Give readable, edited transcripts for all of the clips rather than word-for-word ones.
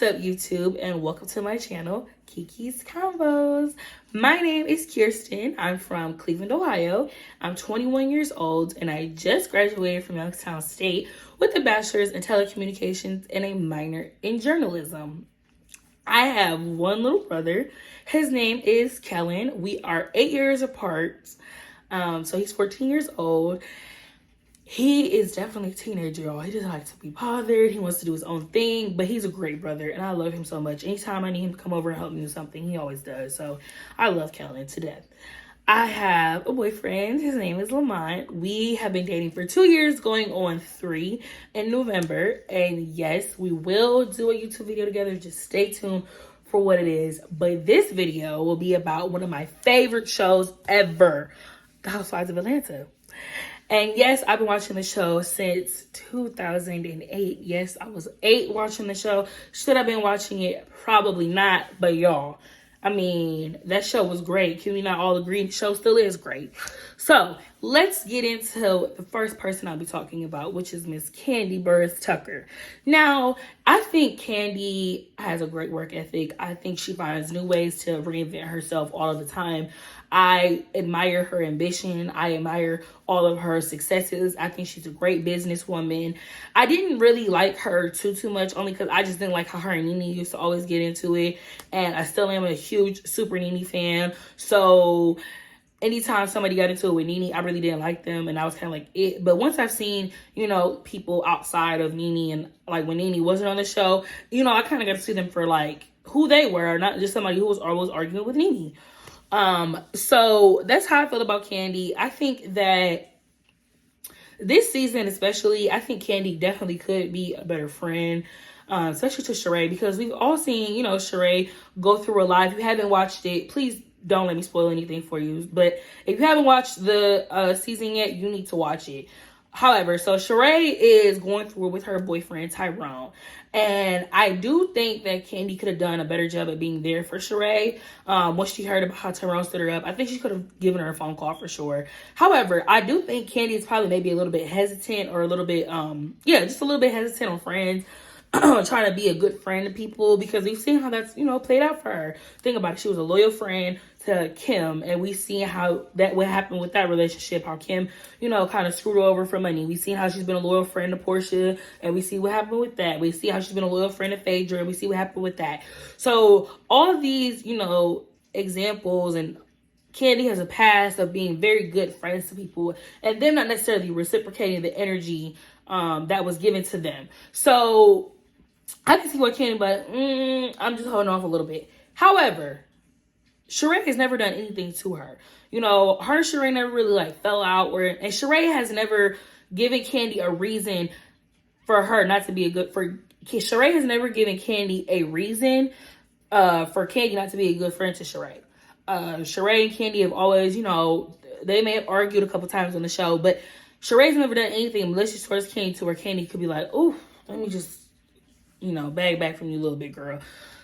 up, YouTube, and welcome to my channel, Kiki's Combos. My name is Kirsten. I'm from Cleveland, Ohio. I'm 21 years old, and I just graduated from Youngstown State with a bachelor's in telecommunications and a minor in journalism. I have one little brother. His name is Kellen. We are 8 years apart, so he's 14 years old. He is definitely a teenager, y'all. He doesn't like to be bothered. He wants to do his own thing, but he's a great brother, and I love him so much. Anytime I need him to come over and help me do something, he always does. So I love Kellen to death. I have a boyfriend. His name is Lamont. We have been dating for 2 years, going on 3 in November. And yes, we will do a YouTube video together. Just stay tuned for what it is. But this video will be about one of my favorite shows ever, The Housewives of Atlanta. And yes, I've been watching the show since 2008. Yes, I was 8 watching the show. Should I have been watching it? Probably not. But y'all, I mean, that show was great. Can we not all agree? The show still is great. So let's get into the first person I'll be talking about, which is Miss Kandi Burruss Tucker. Now, I think Kandi has a great work ethic. I think she finds new ways to reinvent herself all of the time. I admire her ambition. I admire all of her successes. I think she's a great businesswoman. I didn't really like her too much, only because I just didn't like how her and Nene used to always get into it. And I still am a huge Super Nene fan. So anytime somebody got into it with Nene, I really didn't like them. And I was kind of like it. But once I've seen, people outside of Nene and like when Nene wasn't on the show, I kind of got to see them for like who they were, not just somebody who was always arguing with Nene. So that's how I feel about Kandi. I think that this season, especially, I think Kandi definitely could be a better friend, especially to Sheree, because we've all seen, Sheree go through her life. If you haven't watched it, please don't let me spoil anything for you. But if you haven't watched the season yet, you need to watch it. However, so Sheree is going through it with her boyfriend, Tyrone. And I do think that Kandi could have done a better job at being there for Sheree. Once she heard about how Tyrone stood her up, I think she could have given her a phone call for sure. However, I do think Kandi is probably maybe a little bit hesitant or a little bit, just a little bit hesitant on friends. Trying to be a good friend to people, because we've seen how that's, played out for her. Think about it. She was a loyal friend to Kim, and we've seen how that what happened with that relationship, how Kim, kind of screwed her over for money. We've seen how she's been a loyal friend to Portia, and we see what happened with that. We see how she's been a loyal friend to Phaedra, and we see what happened with that. So all of these, examples, and Kandi has a past of being very good friends to people, and them not necessarily reciprocating the energy that was given to them. So I can see what Kandi, but I'm just holding off a little bit. However, Sheree has never done anything to her. Her and Sheree never really fell out, and Sheree has never given Kandi a reason for her not to be Sheree has never given Kandi a reason for Kandi not to be a good friend to Sheree. Sheree and Kandi have always, they may have argued a couple times on the show, but Sheree's never done anything malicious towards Kandi to where Kandi could be like, oh, let me just bag back from you a little bit, girl.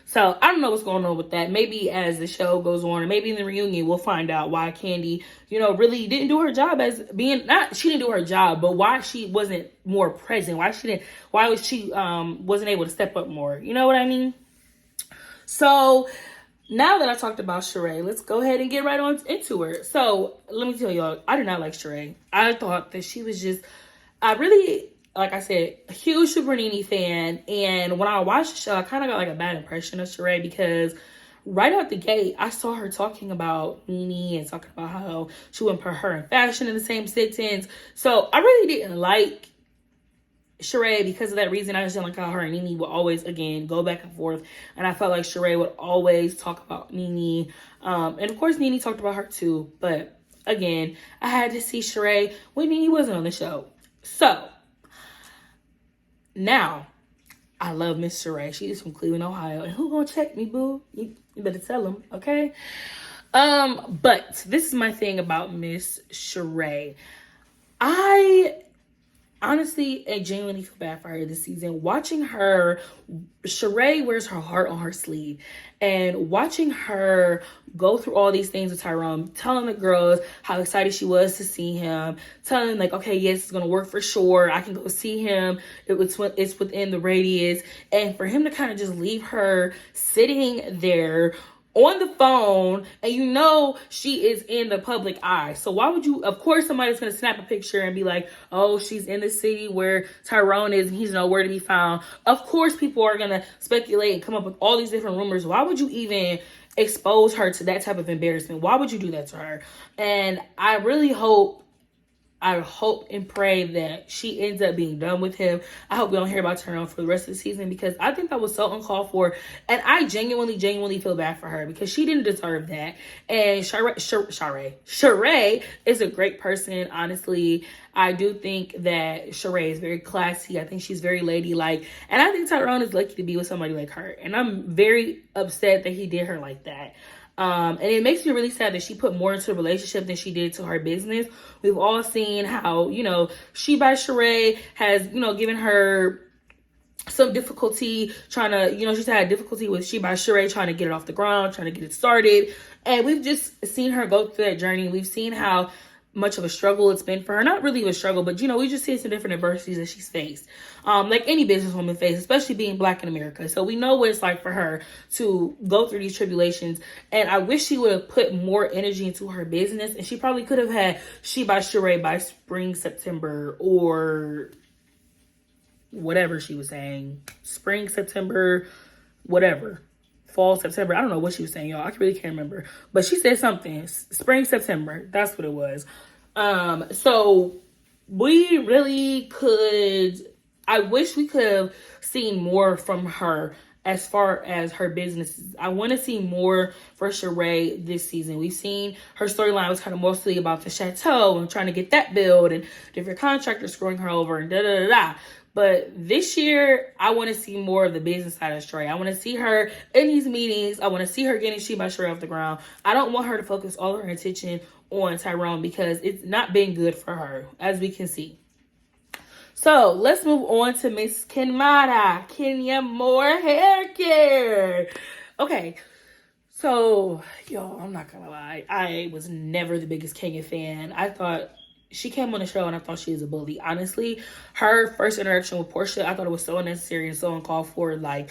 So I don't know what's going on with that. Maybe as the show goes on, or maybe in the reunion, we'll find out why Kandi, really didn't do her job as being, she didn't do her job, but why she wasn't more present. Why was she wasn't able to step up more. You know what I mean? So now that I talked about Sheree, let's go ahead and get right on into her. So let me tell y'all, I did not like Sheree. I thought that she was just, like I said, a huge Super Nene fan. And when I watched the show, I kind of got a bad impression of Sheree, because right out the gate, I saw her talking about Nene and talking about how she wouldn't put her in fashion in the same sentence. So I really didn't like Sheree because of that reason. I just didn't like how her and Nene would always, again, go back and forth. And I felt like Sheree would always talk about Nene. And of course, Nene talked about her too. But again, I had to see Sheree when Nene wasn't on the show. So now, I love Miss Sheree. She is from Cleveland, Ohio. And who gonna check me, boo? You better tell them, okay? But this is my thing about Miss Sheree. I honestly, I genuinely feel bad for her this season. Watching her, Sheree wears her heart on her sleeve. And watching her go through all these things with Tyrone, telling the girls how excited she was to see him, telling them, like, okay, yes, it's going to work for sure. I can go see him. It's within the radius. And for him to kind of just leave her sitting there on the phone, and you know she is in the public eye. So why would you, of course somebody's going to snap a picture and be like, oh, she's in the city where Tyrone is and he's nowhere to be found. Of course people are going to speculate and come up with all these different rumors. Why would you even expose her to that type of embarrassment? Why would you do that to her? And I hope and pray that she ends up being done with him. I hope we don't hear about Tyrone for the rest of the season, because I think that was so uncalled for. And I genuinely feel bad for her, because she didn't deserve that. And Sheree is a great person, honestly. I do think that Sheree is very classy. I think she's very ladylike. And I think Tyrone is lucky to be with somebody like her. And I'm very upset that he did her like that. And it makes me really sad that she put more into the relationship than she did to her business. We've all seen how, She by Sheree has, given her some difficulty trying to, she's had difficulty with She by Sheree trying to get it off the ground, trying to get it started. And we've just seen her go through that journey. We've seen how much of a struggle it's been for her. Not really a struggle, but we just see some different adversities that she's faced, like any businesswoman faces, especially being Black in America. So we know what it's like for her to go through these tribulations. And I wish she would have put more energy into her business, and she probably could have had She by Sheree by spring, September, or whatever she was saying, spring, September, whatever. Fall, September. I don't know what she was saying, y'all. I really can't remember. But she said something. Spring, September. That's what it was. So we really could... I wish we could have seen more from her as far as her businesses. I want to see more for Sheree this season. We've seen her storyline was kind of mostly about the chateau and trying to get that built and different contractors screwing her over and da-da-da-da. But this year, I want to see more of the business side of Sheree. I want to see her in these meetings. I want to see her getting She by Sheree off the ground. I don't want her to focus all of her attention on Tyrone, because it's not been good for her, as we can see. So let's move on to Miss Kenya Moore hair care. Okay. So, y'all, I'm not gonna lie. I was never the biggest Kenya fan. I thought she came on the show and I thought she was a bully. Honestly, her first interaction with Portia, I thought it was so unnecessary and so uncalled for. Like,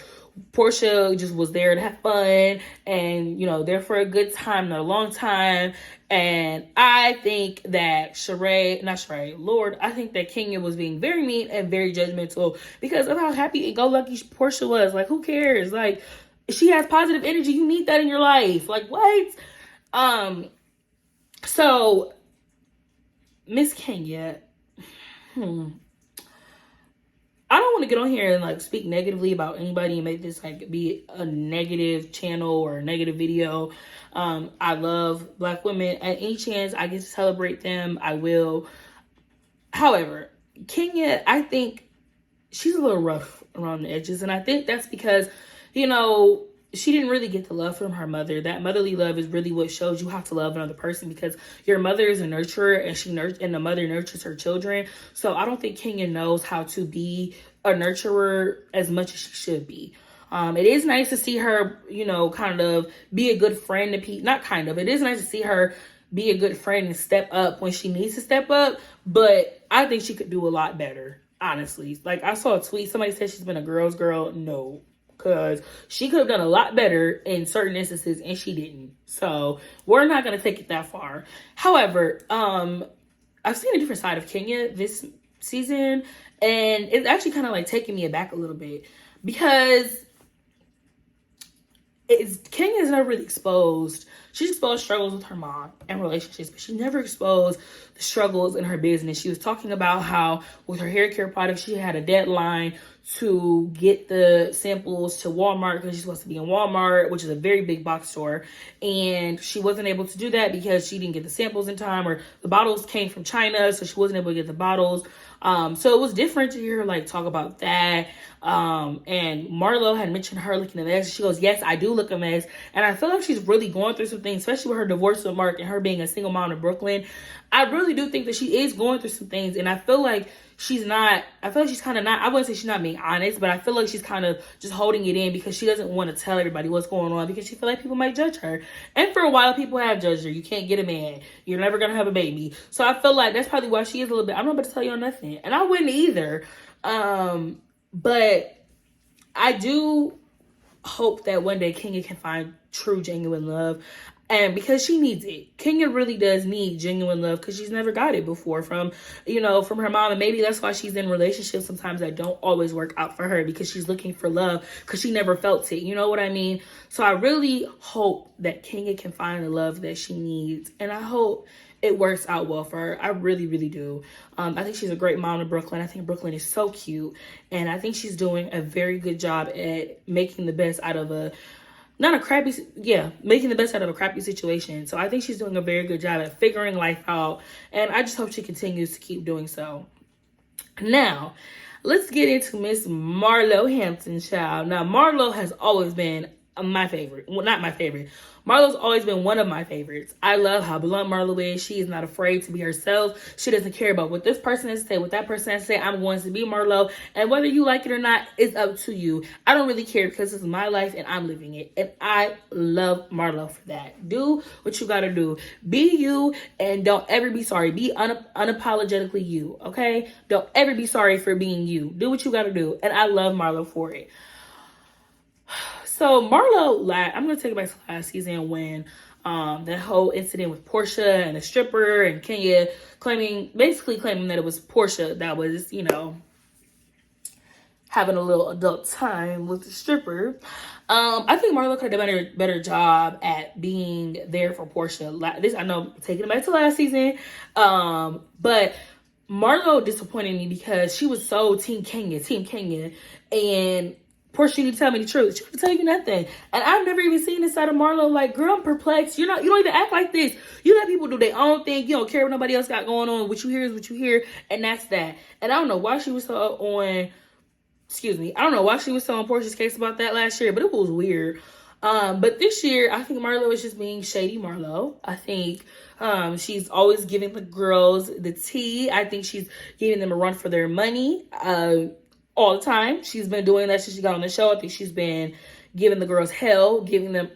Portia just was there to have fun and, there for a good time, not a long time. And I think that I think that Kenya was being very mean and very judgmental because of how happy and go lucky Portia was. Like, who cares? Like, she has positive energy. You need that in your life. Like, what? So Miss Kenya, I don't want to get on here and speak negatively about anybody and make this be a negative channel or a negative video. I love Black women. At any chance I get to celebrate them, I will. However, Kenya, I think she's a little rough around the edges, and I think that's because, she didn't really get the love from her mother. That motherly love is really what shows you how to love another person, because your mother is a nurturer and the mother nurtures her children. So I don't think Kenya knows how to be a nurturer as much as she should be. It is nice to see her, kind of be a good friend to people. It is nice to see her be a good friend and step up when she needs to step up. But I think she could do a lot better, honestly. I saw a tweet. Somebody said she's been a girl's girl. No. Because she could have done a lot better in certain instances, and she didn't. So we're not going to take it that far. However, I've seen a different side of Kenya this season, and it's actually kind of taking me aback a little bit, because Kenya's never really exposed. She's exposed struggles with her mom and relationships, but she never exposed the struggles in her business. She was talking about how with her hair care products, she had a deadline to get the samples to Walmart because she's supposed to be in Walmart, which is a very big box store. And she wasn't able to do that because she didn't get the samples in time, or the bottles came from China, so she wasn't able to get the bottles. So it was different to hear her talk about that. And Marlo had mentioned her looking a mess. She goes, yes, I do look a mess. And I feel like she's really going through some some things, especially with her divorce with Mark and her being a single mom in Brooklyn. I really do think that she is going through some things, and I feel like she's kind of not, I wouldn't say she's not being honest, but I feel like she's kind of just holding it in because she doesn't want to tell everybody what's going on because she feel like people might judge her. And for a while, people have judged her. You can't get a man. You're never going to have a baby. So I feel like that's probably why she is a little bit, I'm not about to tell you on nothing. And I wouldn't either. But I do hope that one day Kenya can find true, genuine love. And because she needs it. Kenya really does need genuine love because she's never got it before from her mom. And maybe that's why she's in relationships sometimes that don't always work out for her, because she's looking for love because she never felt it. You know what I mean? So I really hope that Kenya can find the love that she needs. And I hope it works out well for her. I really, really do. I think she's a great mom in Brooklyn. I think Brooklyn is so cute. And I think she's doing a very good job at making the best out of making the best out of a crappy situation. So I think she's doing a very good job at figuring life out. And I just hope she continues to keep doing so. Now, let's get into Miss Marlo Hampton, child. Now, Marlo has always been my favorite. Well, not my favorite. Marlo's always been one of my favorites. I love how blunt Marlo is. She is not afraid to be herself. She doesn't care about what this person has to say, what that person has to say. I'm going to be Marlo. And whether you like it or not, it's up to you. I don't really care because this is my life and I'm living it. And I love Marlo for that. Do what you gotta do. Be you and don't ever be sorry. Be unapologetically you, okay? Don't ever be sorry for being you. Do what you gotta do. And I love Marlo for it. So Marlo, I'm going to take it back to last season when that whole incident with Portia and the stripper and Kenya basically claiming that it was Portia that was, having a little adult time with the stripper. I think Marlo could have done a better job at being there for Portia. I know, taking it back to last season, but Marlo disappointed me because she was so Team Kenya, and Portia, you need to tell me the truth. She didn't tell you nothing. And I've never even seen this side of Marlo. Like, girl, I'm perplexed. You don't even act like this. You let people do their own thing. You don't care what nobody else got going on. What you hear is what you hear. And that's that. And I don't know why she was so on Portia's case about that last year, but it was weird. But this year, I think Marlo is just being shady Marlo. I think she's always giving the girls the tea. I think she's giving them a run for their money. All the time. She's been doing that since she got on the show. I think she's been giving the girls hell, giving them,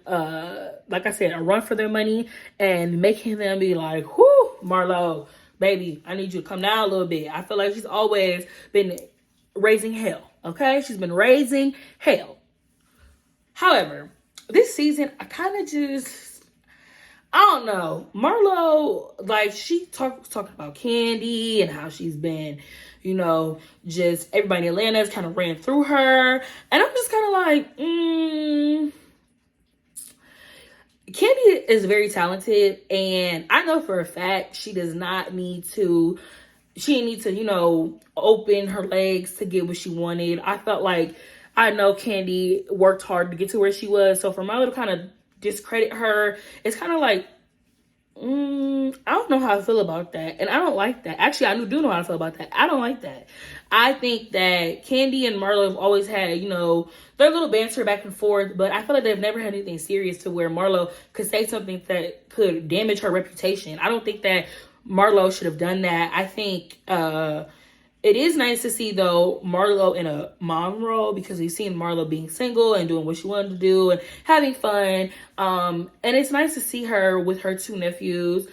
like I said, a run for their money and making them be like, whoo, Marlo, baby, I need you to come down a little bit. I feel like she's always been raising hell, okay? She's been raising hell. However, this season, I kind of I don't know. Marlo, like, she was talking about Candy and how she's been, just everybody in Atlanta has kind of ran through her. And I'm just kind of like, Candy is very talented. And I know for a fact she didn't need to, open her legs to get what she wanted. I felt like, I know Candy worked hard to get to where she was. So for Marlo to kind of discredit her, it's kind of like, I don't know how I feel about that. And I don't like that. Actually, I do know how I feel about that. I don't like that. I think that Candy and Marlo have always had, their little banter back and forth, but I feel like they've never had anything serious to where Marlo could say something that could damage her reputation. I don't think that Marlo should have done that. I think it is nice to see, though, Marlo in a mom role, because we've seen Marlo being single and doing what she wanted to do and having fun. And it's nice to see her with her two nephews.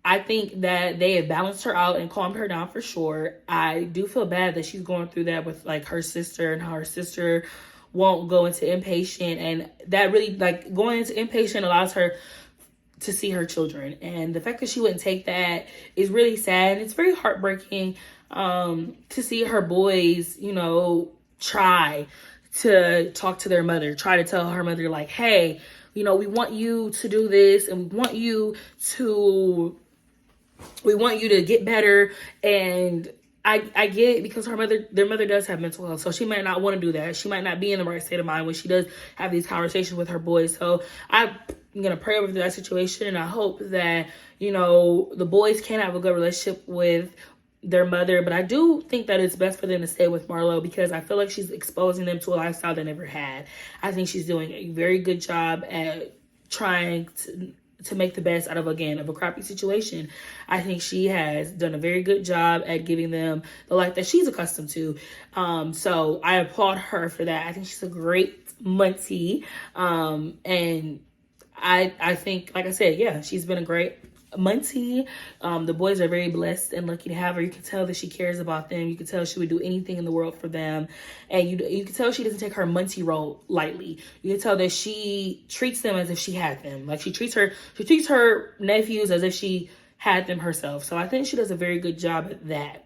I think that they have balanced her out and calmed her down for sure. I do feel bad that she's going through that with, like, her sister, and how her sister won't go into inpatient. And that really, like, going into inpatient allows her to see her children. And the fact that she wouldn't take that is really sad. And it's very heartbreaking to see her boys, try to talk to their mother, try to tell her mother, like, hey, we want you to do this, and we want you to get better. And I get it, because their mother does have mental health, so she might not want to do that. She might not be in the right state of mind when she does have these conversations with her boys. So I'm going to pray over that situation, and I hope that, the boys can have a good relationship with their mother. But I do think that it's best for them to stay with Marlo, because I feel like she's exposing them to a lifestyle they never had. I think she's doing a very good job at trying to make the best out of, again, of a crappy situation. I think she has done a very good job at giving them the life that she's accustomed to. So I applaud her for that. I think she's a great Muncie. And I think, like I said, yeah, she's been a great Muncie. The boys are very blessed and lucky to have her. You can tell that she cares about them. You can tell she would do anything in the world for them. And you can tell she doesn't take her Muncie role lightly. You can tell that she treats them as if she had them. Like she treats her nephews as if she had them herself. So I think she does a very good job at that.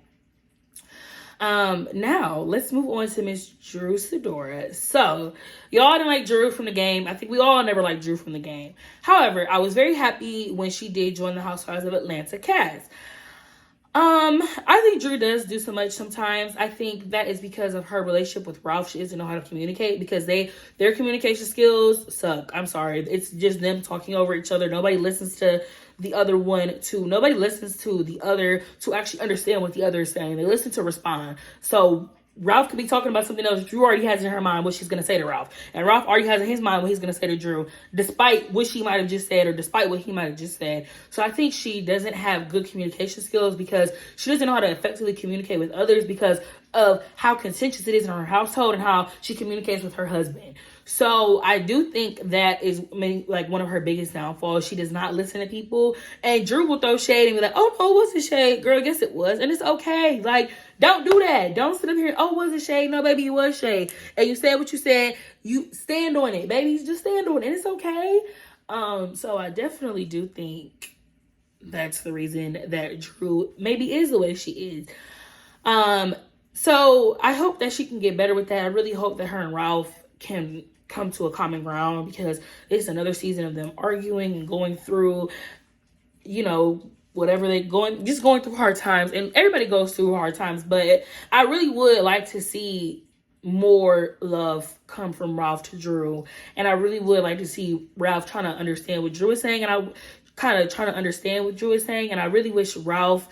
Now let's move on to Miss Drew Sidora. So y'all didn't like Drew from the game. I think we all never liked Drew from the game. However, I was very happy when she did join the Housewives of Atlanta cast. I think Drew does do so much sometimes. I think that is because of her relationship with Ralph. She doesn't know how to communicate because their communication skills suck. I'm sorry. It's just them talking over each other. Nobody listens to the other nobody listens to the other to actually understand what the other is saying. They listen to respond. So Ralph could be talking about something else. Drew already has in her mind what she's going to say to Ralph. And Ralph already has in his mind what he's going to say to Drew, despite what she might have just said or despite what he might have just said. So I think she doesn't have good communication skills because she doesn't know how to effectively communicate with others because of how contentious it is in her household and how she communicates with her husband. So I do think that is like one of her biggest downfalls. She does not listen to people. And Drew will throw shade and be like, oh, no, it wasn't shade. Girl, yes, it was. And it's okay. Like, don't do that. Don't sit up here. Oh, was it shade? No, baby, it was shade. And you said what you said. You stand on it, baby. Just stand on it. And it's okay. So I definitely do think that's the reason that Drew maybe is the way she is. So I hope that she can get better with that. I really hope that her and Ralph can come to a common ground because it's another season of them arguing and going through, whatever going through hard times. And everybody goes through hard times, but I really would like to see more love come from Ralph to Drew. And I really would like to see Ralph trying to understand what Drew is saying. And I kind of trying to understand what Drew is saying. And I really wish Ralph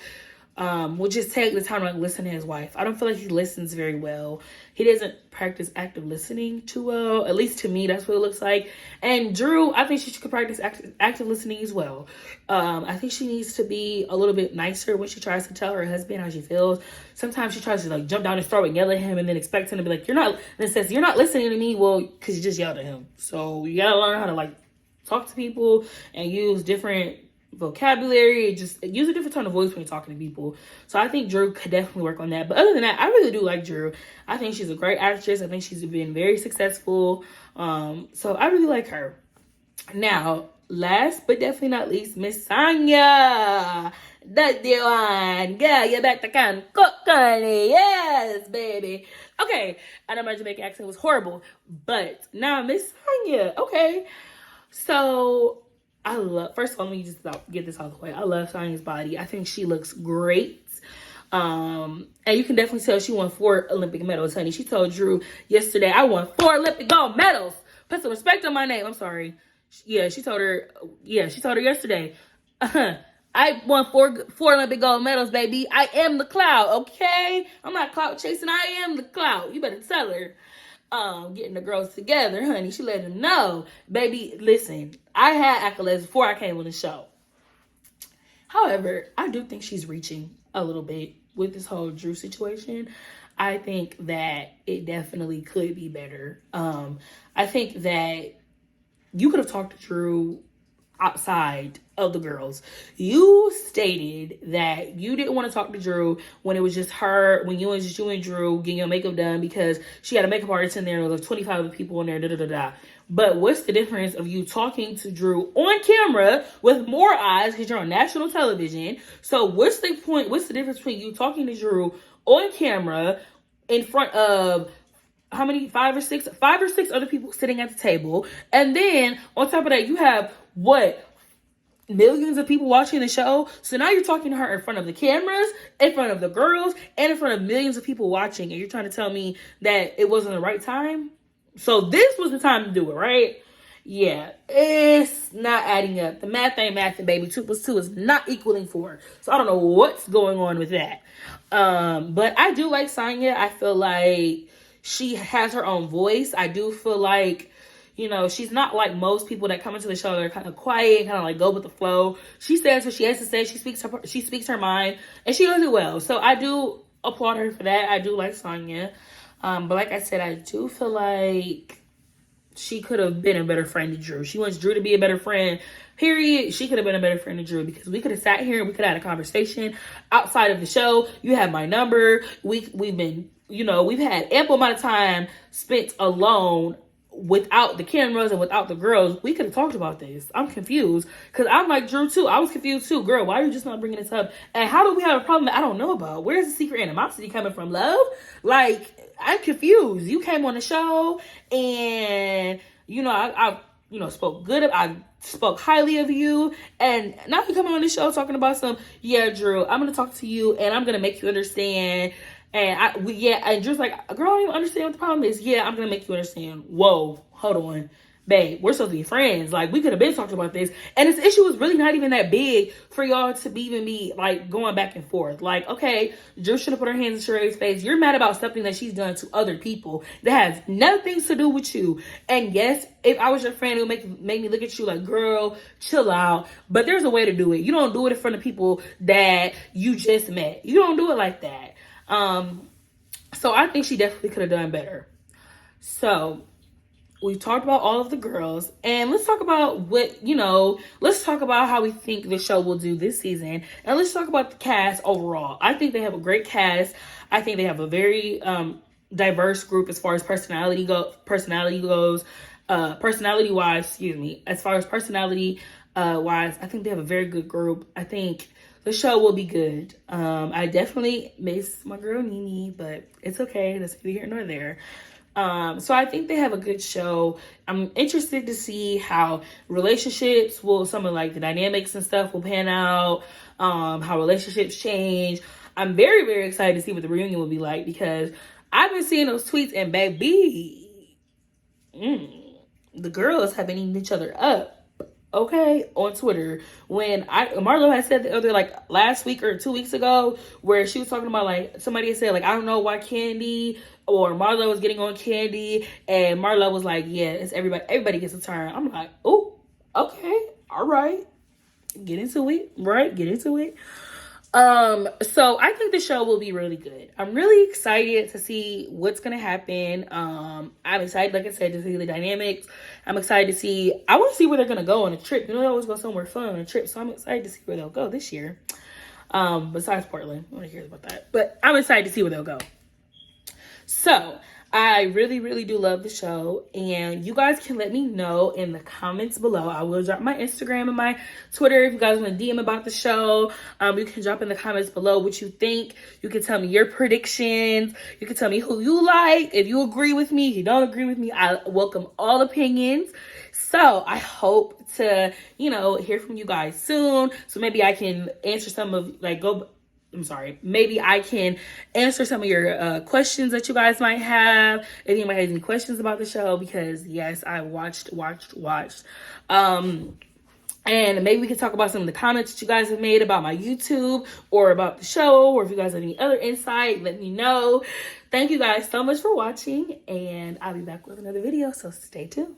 would just take the time to listen to his wife. I don't feel like he listens very well. He doesn't practice active listening too well. At least to me, that's what it looks like. And Drew, I think she could practice active listening as well. I think she needs to be a little bit nicer when she tries to tell her husband how she feels. Sometimes she tries to jump down his throat and yell at him and then expect him to be like, you're not, and it says, you're not listening to me. Well, because you just yelled at him. So you gotta learn how to talk to people and use different vocabulary, just use a different tone of voice when you're talking to people. So I think Drew could definitely work on that. But other than that, I really do like Drew. I think she's a great actress. I think she's been very successful. So I really like her. Now, last but definitely not least, Miss Sonya. That's the one. Girl, you better can cook, honey. Yes, baby. Okay, I know my Jamaican accent was horrible, but now Miss Sonya. Okay, so first of all, let me just get this out of the way. I love Sonya's body. I think she looks great. And you can definitely tell she won 4 Olympic medals, honey. She told Drew yesterday, I won 4 Olympic gold medals. Put some respect on my name. I'm sorry. Yeah, she told her yesterday. I won 4 Olympic gold medals, baby. I am the cloud, okay? I'm not cloud chasing. I am the cloud. You better tell her. Getting the girls together, honey. She let them know. Baby, listen, I had accolades before I came on the show. However, I do think she's reaching a little bit with this whole Drew situation. I think that it definitely could be better. I think that you could have talked to Drew outside of the girls. You stated that you didn't want to talk to Drew when it was just her, when you and Drew getting your makeup done because she had a makeup artist in there and there was 25 other people in there, But what's the difference of you talking to Drew on camera with more eyes because you're on national television? So what's the point? What's the difference between you talking to Drew on camera in front of how many, 5 or 6 other people sitting at the table? And then on top of that, you have millions of people watching the show. So now you're talking to her in front of the cameras, in front of the girls, and in front of millions of people watching. And you're trying to tell me that it wasn't the right time? So this was the time to do it, right? Yeah, it's not adding up. The math ain't mathing, baby. 2 plus 2 is not equaling 4. So I don't know what's going on with that. But I do like Sonya. I feel like she has her own voice. I do feel like You know, she's not like most people that come into the show. They're kind of quiet, kind of like go with the flow. She says what she has to say. She speaks her mind, and she does it well. So I do applaud her for that. I do like Sonya. But like I said, I do feel like she could have been a better friend to Drew. She wants Drew to be a better friend. Period. She could have been a better friend to Drew, because we could have sat here and we could have had a conversation outside of the show. You have my number. We've been, you know, we've had ample amount of time spent alone without the cameras and without the girls. We could have talked about this. I'm confused, because I'm like Drew too. I was confused too. Girl, why are you just not bringing this up? And how do we have a problem that I don't know about? Where's the secret animosity coming from, love? Like, I'm confused. You came on the show and, you know, I you know, spoke good. I spoke highly of you. And now you coming on the show talking about some, yeah, Drew, I'm going to talk to you and I'm going to make you understand. And and Drew's like, girl, I don't even understand what the problem is. Yeah, I'm going to make you understand. Whoa, hold on. Babe, we're supposed to be friends. Like, we could have been talking about this. And this issue was really not even that big for y'all to even be, like, going back and forth. Like, okay, Drew should have put her hands in Sheree's face. You're mad about something that she's done to other people that has nothing to do with you. And yes, if I was your friend, it would make me look at you like, girl, chill out. But there's a way to do it. You don't do it in front of people that you just met. You don't do it like that. So I think she definitely could have done better. So we've talked about all of the girls, and let's talk about let's talk about how we think the show will do this season, and let's talk about the cast overall. I think they have a great cast. I think they have a very diverse group as far as personality wise, as far as personality wise, I think they have a very good group. I think the show will be good. I definitely miss my girl Nene, but it's okay. That's neither here nor there. So I think they have a good show. I'm interested to see how relationships some of like the dynamics and stuff will pan out, how relationships change. I'm very, very excited to see what the reunion will be like, because I've been seeing those tweets and baby, the girls have been eating each other up. Okay, on Twitter, when Marlo had said the other, like last week or 2 weeks ago, where she was talking about, like, somebody had said, like, I don't know why Candy or Marlo was getting on Candy, and Marlo was like, yeah, it's everybody gets a turn. I'm like, oh, okay, all right, get into it, right? Get into it. So I think the show will be really good. I'm really excited to see what's gonna happen. I'm excited, like I said, to see the dynamics. I'm excited to see, I want to see where they're gonna go on a trip. You know, they always go somewhere fun on a trip, so I'm excited to see where they'll go this year. Besides Portland, nobody cares about that, but I'm excited to see where they'll go. So I really, really do love the show, and you guys can let me know in the comments below. I will drop my Instagram and my Twitter if you guys want to DM about the show. You can drop in the comments below what you think. You can tell me your predictions. You can tell me who you like, if you agree with me, if you don't agree with me. I welcome all opinions. So I hope to, hear from you guys soon. So maybe I can answer some of, maybe I can answer some of your questions that you guys might have. If anybody has any questions about the show, because yes, I watched. And maybe we can talk about some of the comments that you guys have made about my YouTube or about the show, or if you guys have any other insight, let me know. Thank you guys so much for watching, and I'll be back with another video, so stay tuned.